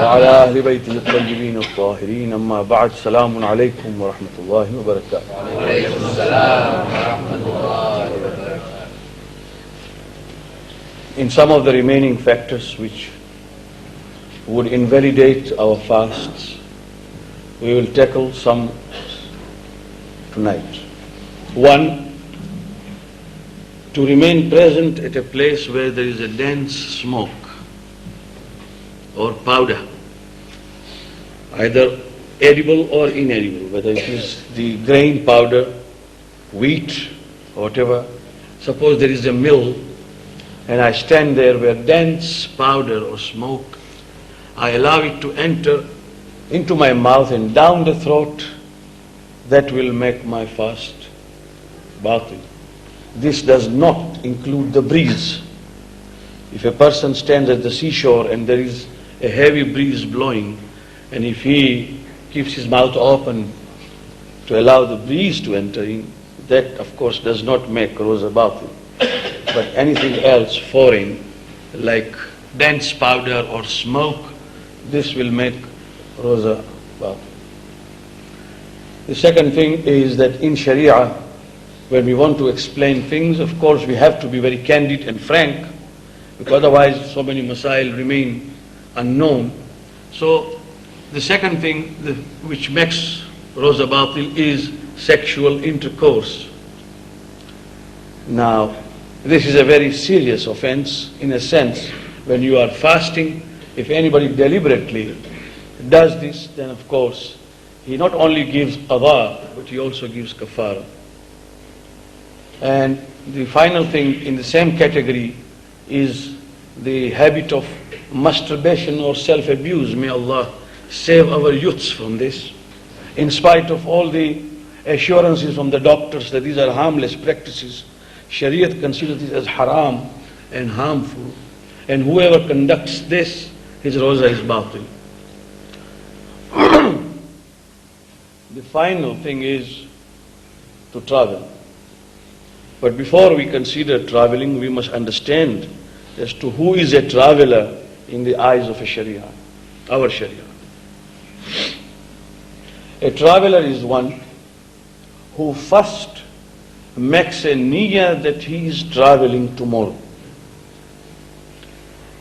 وعلى أهل بيته الطيبين الطاهرين أما بعد السلام عليكم ورحمة الله وبركاته. In some of the remaining factors which would invalidate our fasts, we will tackle some tonight. One, to remain present at a place where there is a dense smoke or powder, either edible or inedible, whether it is the grain powder, wheat, or whatever. Suppose there is a mill and I stand there where dense powder or smoke, I allow it to enter into my mouth and down the throat, that will make my fast batil. This does not include the breeze. If a person stands at the seashore and there is a heavy breeze blowing, and if he keeps his mouth open to allow the breeze to enter in, that of course does not make roza batil. But anything else foreign, like dense powder or smoke, this will make roza batil. The second thing is that in Sharia, when we want to explain things, of course we have to be very candid and frank, because otherwise so many masail remain unknown. So the second thing which makes roza batil is sexual intercourse. Now, this is a very serious offense in a sense. When you are fasting, if anybody deliberately does this, then of course he not only gives qada, but he also gives kafara. And the final thing in the same category is the habit of masturbation or self-abuse. May Allah save our youths from this. In spite of all the assurances from the doctors that these are harmless practices, Shariat considers this as haram and harmful. And whoever conducts this, his roza is batil. The final thing is to travel. But before we consider traveling, we must understand as to who is a traveler in the eyes of a Sharia, our Sharia. A traveler is one who first makes a niyyah that he is traveling tomorrow.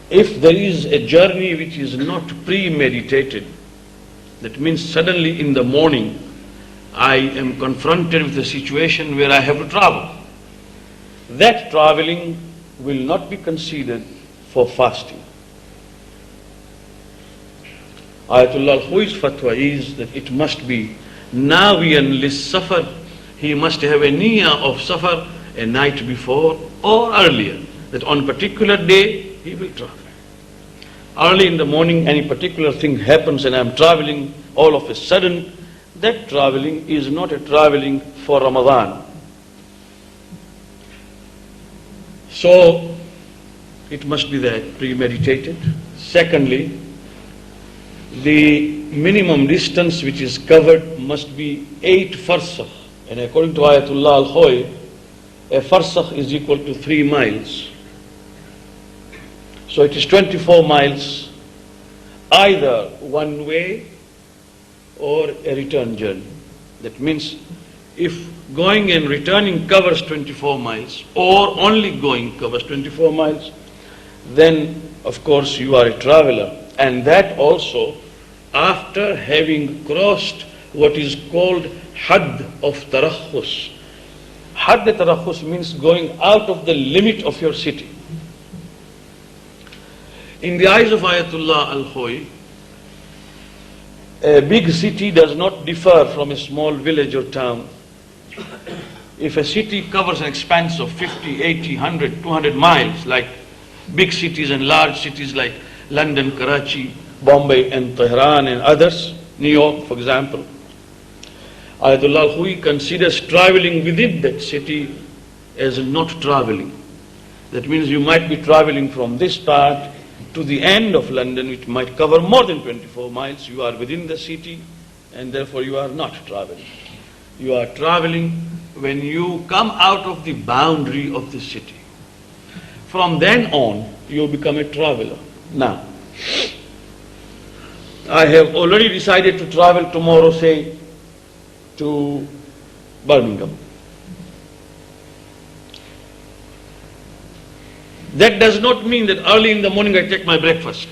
If there is a journey which is not premeditated, that means suddenly in the morning I am confronted with a situation where I have to travel, that traveling will not be considered for fasting. Ayatollah al-Khui's fatwa is that it must be nawiyan lis-safar. He must have a niyyah of safar a night before or earlier, that on particular day he will travel. Early in the morning any particular thing happens and I am traveling all of a sudden, that traveling is not a traveling for Ramadan. So it must be that premeditated. Secondly, the minimum distance which is covered must be 8 farsakh. And according to Ayatollah al-Khuy, a farsakh is equal to 3 miles. So it is 24 miles, either one way or a return journey. That means if going and returning covers 24 miles, or only going covers 24 miles, then of course you are a traveler. And that also after having crossed what is called Hadd of Tarakhus. Hadd Tarakhus means going out of the limit of your city. In the eyes of Ayatollah al-Khuy, a big city does not differ from a small village or town. If a city covers an expanse of 50, 80, 100, 200 miles, like big cities and large cities like London, Karachi, Bombay and Tehran and others, New York for example, Ayatollah al-Khuy considers traveling within that city as not traveling. That means you might be traveling from this part to the end of London, which might cover more than 24 miles. You are within the city and therefore you are not traveling. You are traveling when you come out of the boundary of the city. From then on, you become a traveler. Now, I have already decided to travel tomorrow, say, to Birmingham. That does not mean that early in the morning I take my breakfast,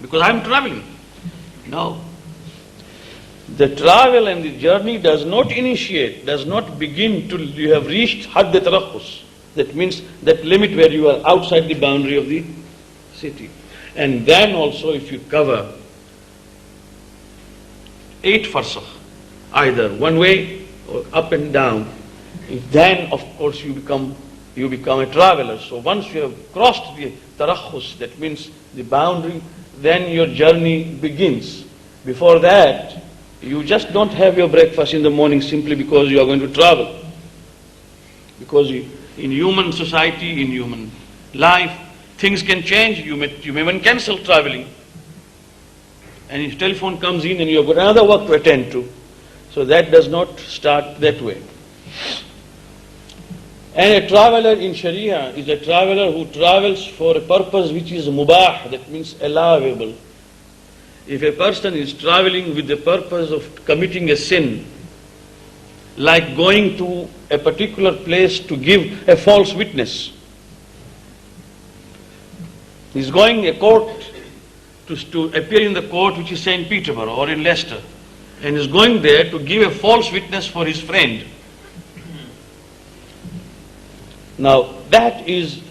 because I am traveling. No. The travel and the journey does not initiate, does not begin till you have reached Hadd Tarakhus. That means that limit where you are outside the boundary of the city. And then also if you cover 8 farsakh, either one way or up and down, then of course you become a traveler. So once you have crossed the Tarakhus, that means the boundary, then your journey begins. Before that, you just don't have your breakfast in the morning simply because you are going to travel. Because in human society, in human life, things can change. You may even cancel traveling. And if telephone comes in and you have got another work to attend to. So that does not start that way. And a traveler in Sharia is a traveler who travels for a purpose which is mubah, that means allowable. If a person is traveling with the purpose of committing a sin, like going to a particular place to give a false witness, he's going a court to appear in the court which is St. Peterborough or in Leicester, and is going there to give a false witness for his friend. Now that is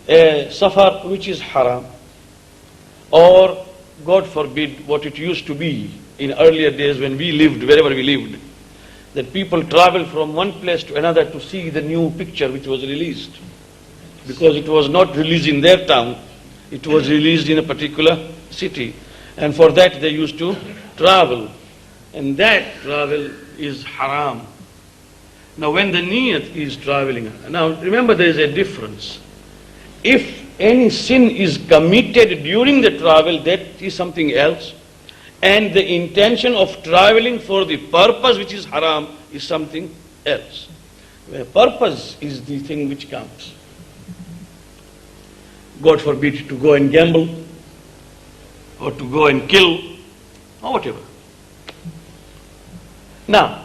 a safar which is haram, or God forbid what it used to be in earlier days when we lived, wherever we lived, that people travel from one place to another to see the new picture which was released. Because it was not released in their town, it was released in a particular city. And for that they used to travel. And that travel is haram. Now when the niyat is traveling, now remember there is a difference. If any sin is committed during the travel, that is something else. And the intention of traveling for the purpose which is haram is something else. The purpose is the thing which counts. God forbid to go and gamble, or to go and kill, or whatever. Now,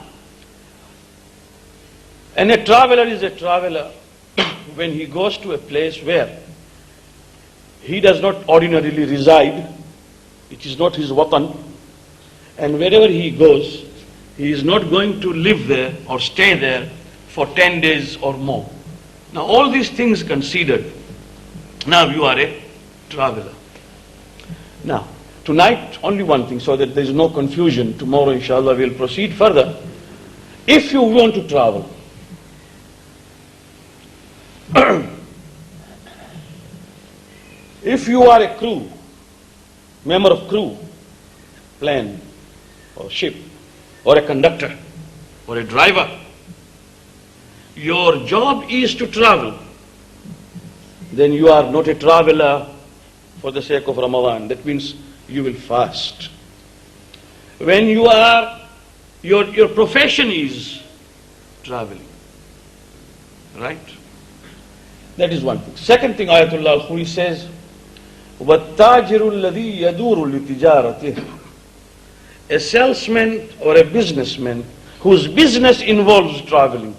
and a traveler is a traveler when he goes to a place where he does not ordinarily reside, it is not his watan, and wherever he goes, he is not going to live there or stay there for 10 days or more. Now all these things considered, now you are a traveler. Now, tonight only one thing, so that there is no confusion. Tomorrow inshallah we will proceed further. If you want to travel, if you are a crew, member of crew, plane or ship, or a conductor, or a driver, your job is to travel, then you are not a traveler for the sake of Ramadan. That means you will fast. When you are, your profession is traveling, right? That is one thing. Second thing, Ayatullah Al-Khoury says, وَالتَّاجِرُ الَّذِي يَدُورُ لِتِجَارَتِهِ. A salesman or a businessman whose business involves traveling.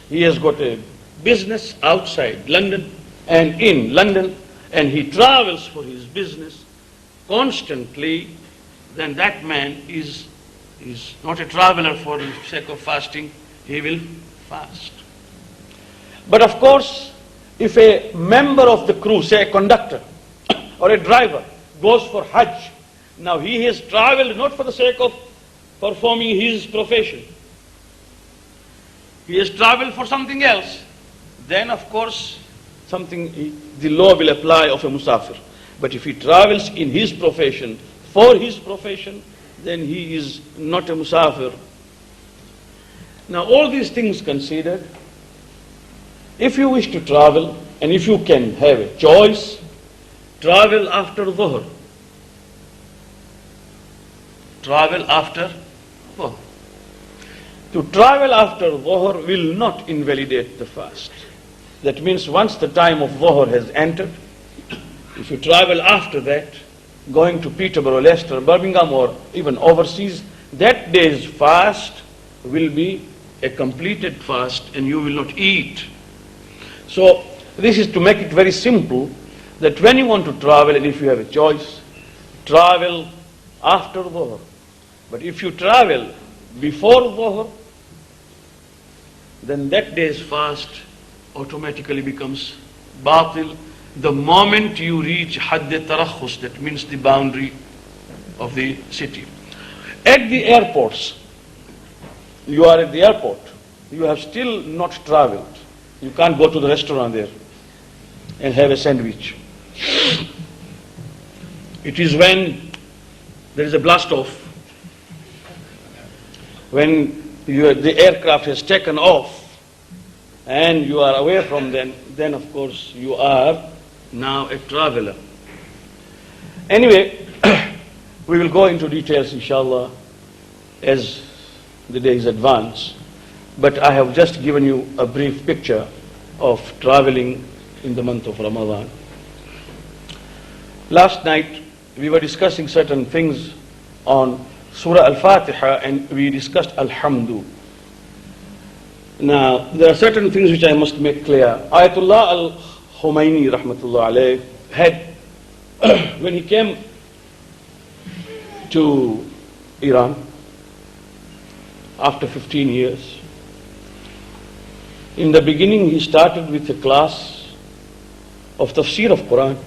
He has got a business outside London and in London, and he travels for his business constantly, then that man is not a traveler for the sake of fasting, he will fast. But of course, if a member of the crew, say a conductor or a driver, goes for Hajj, now he has traveled not for the sake of performing his profession. He has traveled for something else. Then of course, the law will apply of a musafir. But if he travels in his profession, for his profession, then he is not a musafir. Now all these things considered, if you wish to travel, and if you can have a choice, travel after Dhuhr. Travel after Dhuhr. To travel after Dhuhr will not invalidate the fast. That means once the time of Dhuhr has entered, if you travel after that, going to Peterborough, Leicester, Birmingham, or even overseas, that day's fast will be a completed fast and you will not eat. So this is to make it very simple, that when you want to travel, and if you have a choice, travel after Dhuhr. But if you travel before Dhuhr, then that day's fast automatically becomes batil the moment you reach Hadd Tarakhus, that means the boundary of the city. At the airports, you are at the airport, you have still not traveled. You can't go to the restaurant there and have a sandwich. It is when there is a blast off, when the aircraft has taken off and you are away from them, then of course you are now a traveler. Anyway, we will go into details inshallah as the days advance, but I have just given you a brief picture of traveling in the month of Ramadan. Last night we were discussing certain things on Surah al-Fatihah and we discussed Alhamdu. Now there are certain things which I must make clear. Ayatollah al-Khomeini rahmatullah alayh had when he came to Iran after 15 years, in the beginning he started with a class of Tafsir of Quran,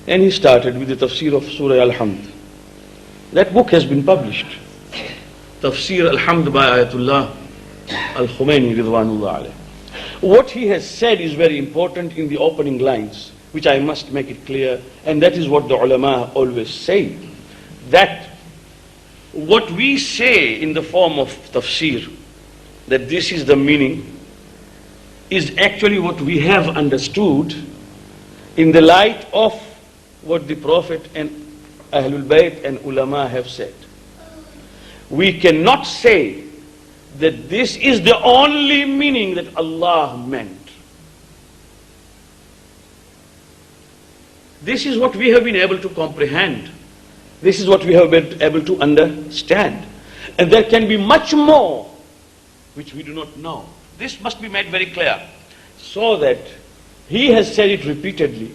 and he started with the Tafsir of Surah Alhamd. That book has been published, Tafsir Alhamd by Ayatollah al-Khomeini Ridwanullah alayh. What he has said is very important in the opening lines, which I must make it clear, and that is what the ulama always say, that what we say in the form of tafsir, that this is the meaning, is actually what we have understood in the light of what the Prophet and Ahlul Bayt and ulama have said. We cannot say that this is the only meaning that Allah meant. This is what we have been able to comprehend. This is what we have been able to understand. And there can be much more which we do not know. This must be made very clear, so that he has said it repeatedly.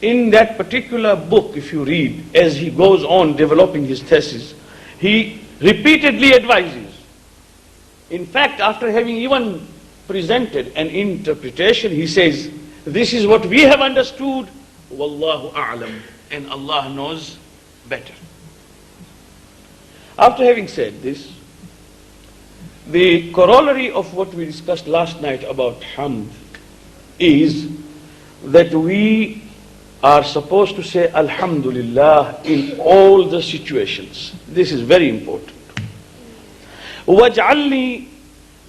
In that particular book, if you read, as he goes on developing his thesis, he repeatedly advises. In fact, after having even presented an interpretation, he says, this is what we have understood, Wallahu a'lam, and Allah knows better. After having said this, the corollary of what we discussed last night about Hamd is that we are supposed to say Alhamdulillah in all the situations. This is very important. وَاجْعَلْنِي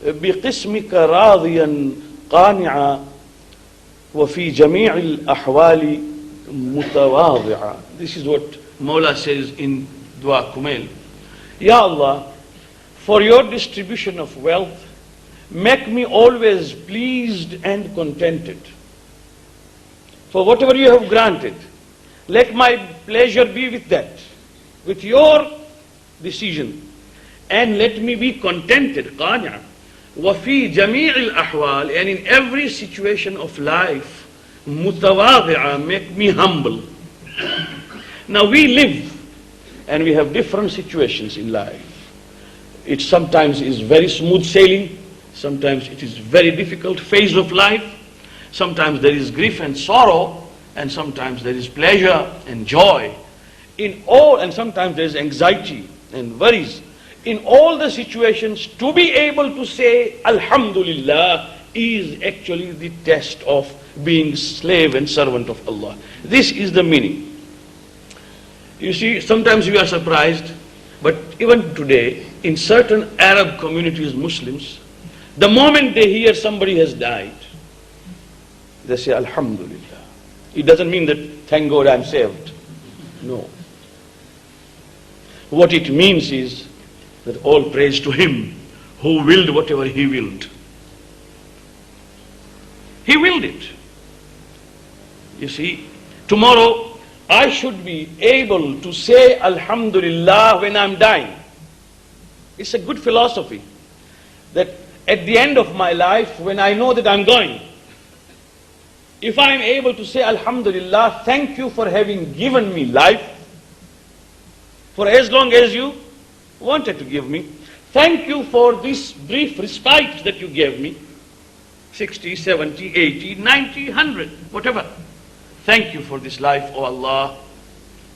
بِقِسْمِكَ رَاضِيًا قَانِعًا وَفِي جَمِيعِ الْأَحْوَالِ مُتَوَاضِعًا. This is what Mawla says in Dua Kumail. Ya Allah, for your distribution of wealth, make me always pleased and contented. For whatever you have granted, let my pleasure be with that, with your decision, and let me be contented, qani'a. وَفِي جَمِيعِ الْأَحْوَالِ, and in every situation of life, مُتَوَاضِعًا, make me humble. Now we live, and we have different situations in life. It sometimes is very smooth sailing, sometimes it is very difficult phase of life, sometimes there is grief and sorrow, and sometimes there is pleasure and joy. In all, and sometimes there is anxiety and worries. In all the situations, to be able to say Alhamdulillah is actually the test of being slave and servant of Allah. This is the meaning. You see, sometimes we are surprised, but even today, in certain Arab communities, Muslims, the moment they hear somebody has died, they say Alhamdulillah. It doesn't mean that thank God I'm saved. No. What it means is that all praise to Him who willed whatever He willed. He willed need it. You see, tomorrow I should be able to say Alhamdulillah when I'm dying. It's a good philosophy that at the end of my life, when I know that I'm going, if I'm able to say Alhamdulillah, thank you for having given me life for as long as you wanted to give me. Thank you for this brief respite that you gave me, 60, 70, 80, 90, 100, whatever. Thank you for this life, O Allah.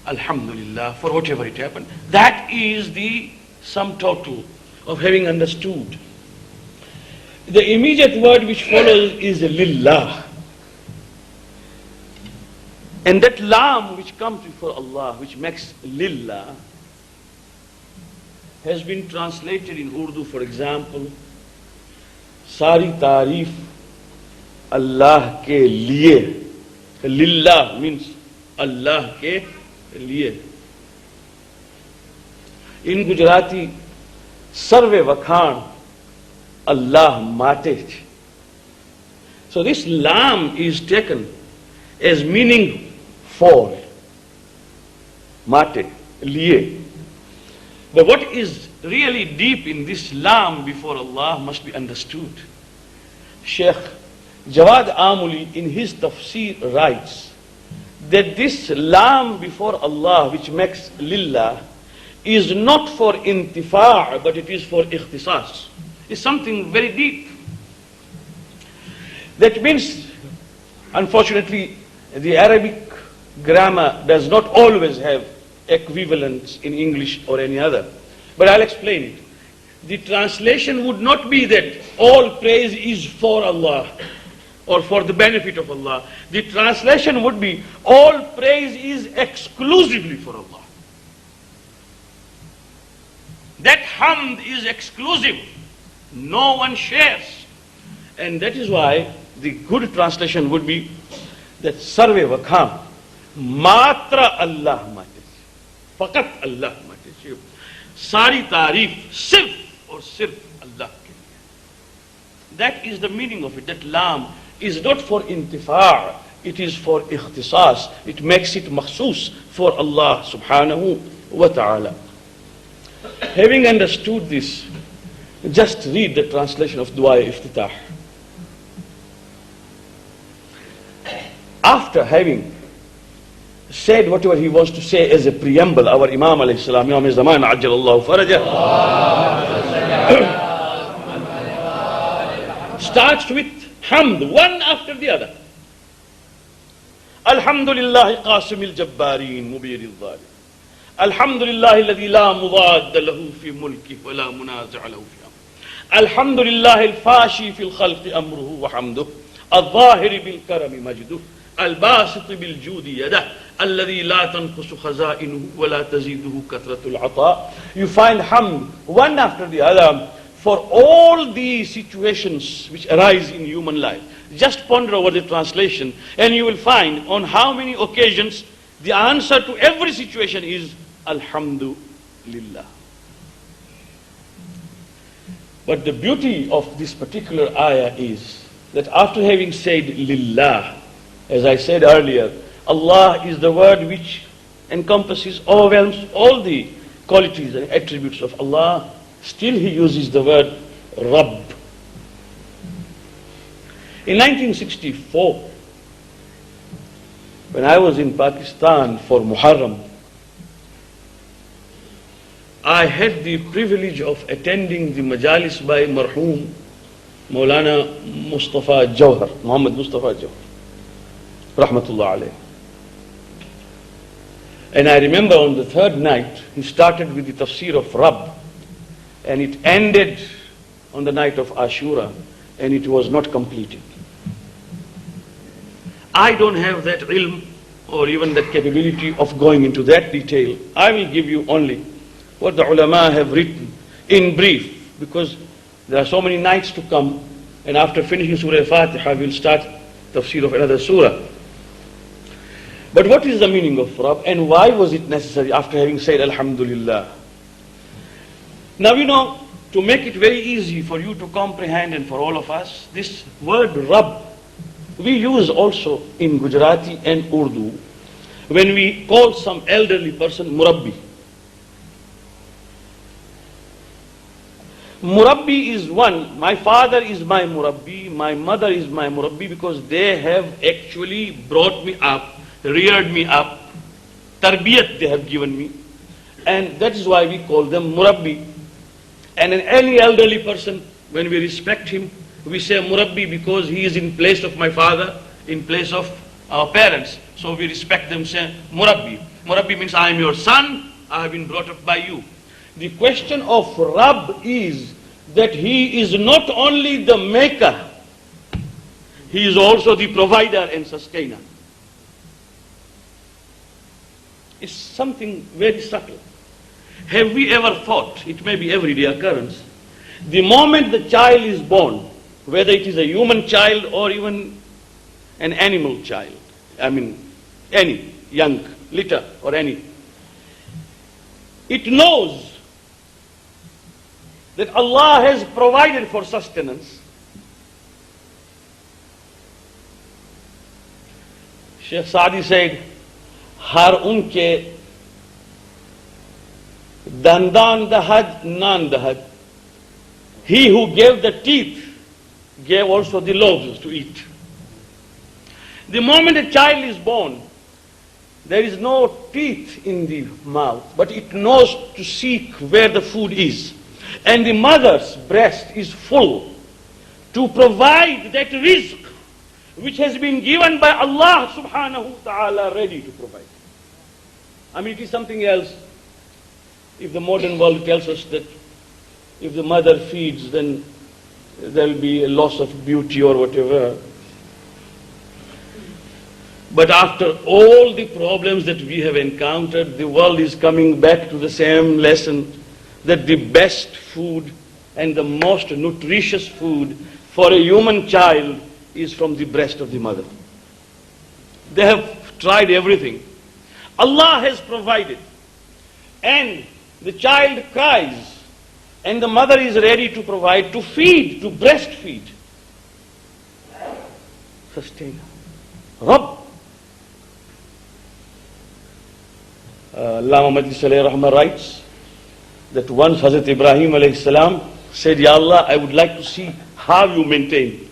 Alhamdulillah, for whatever it happened. That is the sum total of having understood. The immediate word which follows is lillah. And that lam which comes before Allah, which makes lillah, has been translated in Urdu, for example, Sari Taarif Allah ke liye. Lillah means Allah ke liye. In Gujarati, Sarve Vakhan Allah Mate. So this lam is taken as meaning for, mate, liye. But what is really deep in this lam before Allah must be understood. Sheikh Jawad Amuli in his Tafsir writes that this lam before Allah which makes lillah is not for intifa' but it is for ikhtisas. It's something very deep. That means, unfortunately, the Arabic grammar does not always have equivalents in English or any other. But I'll explain it. The translation would not be that all praise is for Allah or for the benefit of Allah. The translation would be all praise is exclusively for Allah. That hamd is exclusive. No one shares. And that is why the good translation would be that sarve vakham matra Allah mate. Fakat Allah mate. Sari taarif sirf or sirf Allah ke liye. That is the meaning of it. That lam is not for intifa', it is for ikhtisas. It makes it makhsus for Allah subhanahu wa ta'ala. Having understood this, just read the translation of Dua Iftitah. After having said whatever he wants to say as a preamble, our Imam alayhi salam, Imam Zaman Ajjalallahu Farajah, starts with hamd, one after the other. Alhamdulillahi Qasim al-Jabbareen Mubir al-Zalim. Alhamdulillahi alladhi la mudad lahu fi mulki wa la munazi' lahu fi amr. Alhamdulillahi al-Fashi fi al-Khalqi amruhu wa hamduh. Al-Zahiri bil-Karami majduh. الباسط بالجود يده الذي لا تنقص خزائنه ولا تزيده كثرة العطاء. You find hamd one after the other for all the situations which arise in human life. Just ponder over the translation and you will find on how many occasions the answer to every situation is Alhamdulillah. But the beauty of this particular ayah is that after having said Lillah, as I said earlier, Allah is the word which encompasses, overwhelms all the qualities and attributes of Allah. Still He uses the word Rabb. In 1964, when I was in Pakistan for Muharram, I had the privilege of attending the majalis by marhum Maulana Mustafa Jawhar, Muhammad Mustafa Jawhar, Rahmatullah alayh. And I remember on the third night, he started with the Tafsir of Rabb, and it ended on the night of Ashura, and it was not completed. I don't have that ilm or even that capability of going into that detail. I will give you only what the ulama have written in brief, because there are so many nights to come, and after finishing Surah al-Fatihah, we will start Tafsir of another surah. But what is the meaning of Rabb, and why was it necessary after having said Alhamdulillah? Now you know, to make it very easy for you to comprehend and for all of us, this word Rabb we use also in Gujarati and Urdu when we call some elderly person murabbi. Murabbi is one. My father is my murabbi, my mother is my murabbi, because they have actually brought me up, reared me up, tarbiyat they have given me, and that is why we call them murabbi. And any elderly person, when we respect him, we say murabbi because he is in place of my father, in place of our parents. So we respect them, say murabbi. Murabbi means I am your son, I have been brought up by you. The question of Rabb is that he is not only the maker, he is also the provider and sustainer. It's something very subtle. Have we ever thought, it may be everyday occurrence, the moment the child is born, whether it is a human child or even an animal child, I mean any, young, litter or any, it knows that Allah has provided for sustenance. Shaykh Saadi said, har unke dandan dahad nan dahad. He who gave the teeth gave also the loaves to eat. The moment a child is born, there is no teeth in the mouth, but it knows to seek where the food is. And the mother's breast is full to provide that rizq which has been given by Allah subhanahu wa ta'ala, ready to provide. I mean, it is something else if the modern world tells us that if the mother feeds, then there will be a loss of beauty or whatever. But after all the problems that we have encountered, the world is coming back to the same lesson, that the best food and the most nutritious food for a human child is from the breast of the mother. They have tried everything. Allah has provided. And the child cries, and the mother is ready to provide, to feed, to breastfeed. Sustainer. Rabb. Allama Majlis alayhi rahmah writes that once Hazrat Ibrahim alayhi salam said, Ya Allah, I would like to see how you maintain.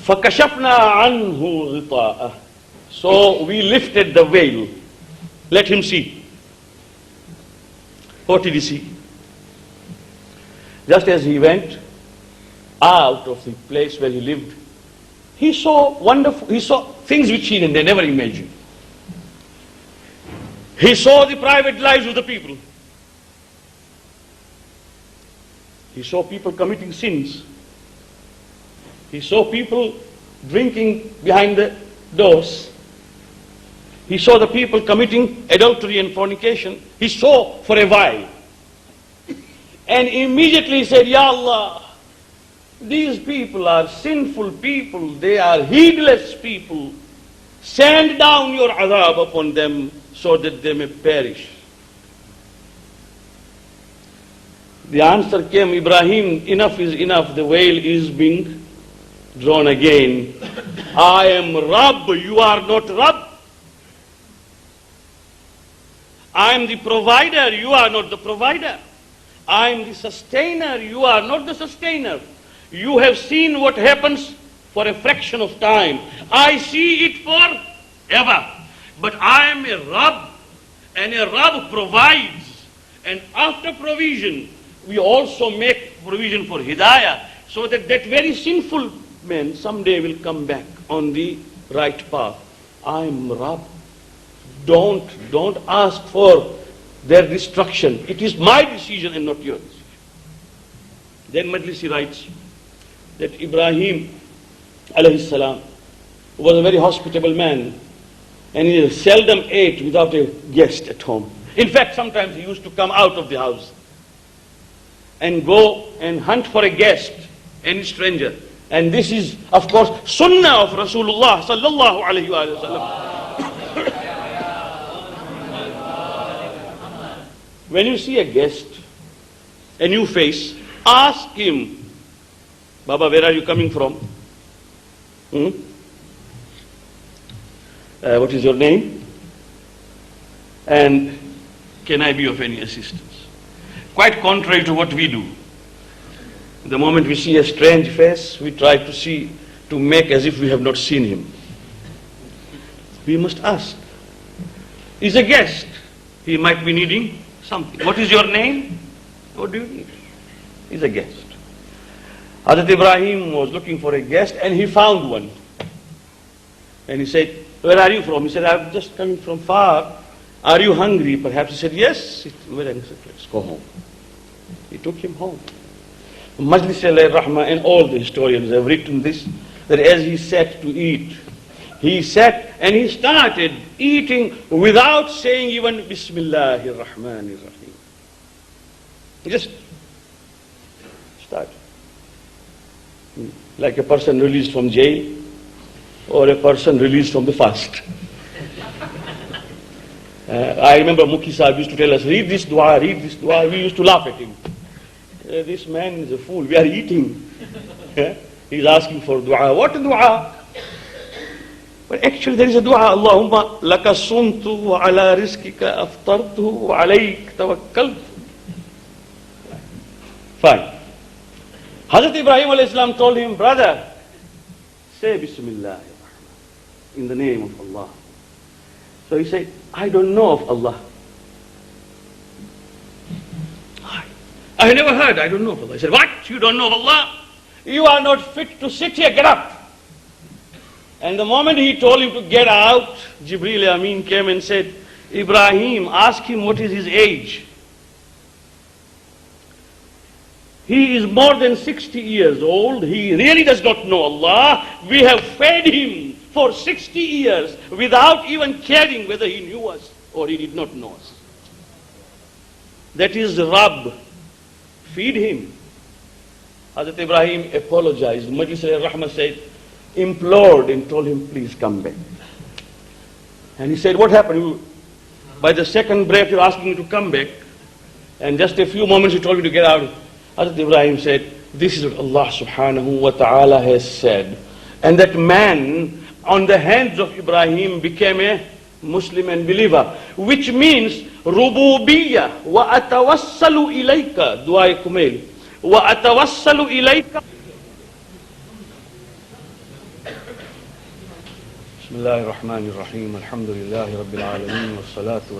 فَكَشَفْنَا عَنْهُ غِطَاءَهُ. So we lifted the veil. Let him see. What did he see? Just as he went out of the place where he lived, he saw things which he never imagined. He saw the private lives of the people. He saw people committing sins. He saw people drinking behind the doors. He saw the people committing adultery and fornication. He saw for a while. And immediately he said, Ya Allah, these people are sinful people. They are heedless people. Send down your adhab upon them so that they may perish. The answer came, Ibrahim, enough is enough. The veil is being drawn again. I am Rabb, you are not Rabb. I am the provider, you are not the provider. I am the sustainer, you are not the sustainer. You have seen what happens for a fraction of time. I see it forever. But I am a Rabb, and a Rabb provides. And after provision, we also make provision for hidayah, so that that very sinful man someday will come back on the right path. I am Rabb. Don't ask for their destruction. It is my decision and not yours. Then Majlisi writes that Ibrahim alayhi salam was a very hospitable man, and he seldom ate without a guest at home. In fact, sometimes he used to come out of the house and go and hunt for a guest, any stranger. And this is, of course, sunnah of Rasulullah sallallahu alayhi wa sallam. When you see a guest, a new face, ask him, Baba, where are you coming from? What is your name? And can I be of any assistance? Quite contrary to what we do. The moment we see a strange face, we try to make as if we have not seen him. We must ask. He's a guest. He might be needing something. What is your name? What do you need? He's a guest. Hazrat Ibrahim was looking for a guest and he found one. And he said, where are you from? He said, I'm just coming from far. Are you hungry? Perhaps he said, yes. Well, I said, let's go home. He took him home. Majlis al-Rahmah and all the historians have written this, that as he sat to eat, he sat and he started eating without saying even Bismillahir Rahmanir Rahim. He just started. Like a person released from jail or a person released from the fast. I remember Mukhi Sahib used to tell us, read this dua, read this dua. We used to laugh at him. This man is a fool. We are eating. He's asking for dua. What dua? But actually there is a dua. Allahumma laka sumtu wa ala rizkika aftartu wa alayk tawakkaltu. Fine. Hazrat Ibrahim alayhi salam told him, brother, say Bismillah in the name of Allah. So he said, I don't know of Allah. I never heard, I don't know of Allah. He said, what? You don't know of Allah? You are not fit to sit here, get up. And the moment he told him to get out, Jibreel Amin came and said, Ibrahim, ask him what is his age. He is more than 60 years old. He really does not know Allah. We have fed him for 60 years without even caring whether he knew us or he did not know us. That is Rabb. Feed him. Hazrat Ibrahim apologized. Majlis al-Rahmah said, implored and told him, please come back. And he said, what happened? By the second breath you're asking me to come back. And just a few moments he told me to get out. Hazrat Ibrahim said, this is what Allah subhanahu wa ta'ala has said. And that man on the hands of Ibrahim became a Muslim and believer. Which means, Rububiyyah wa atawassalu ilayka, dua kumail, wa atawassalu ilayka. Bismillahir Rahmanir Rahim. Alhamdulillahi Rabbil Alameen. Wassalatu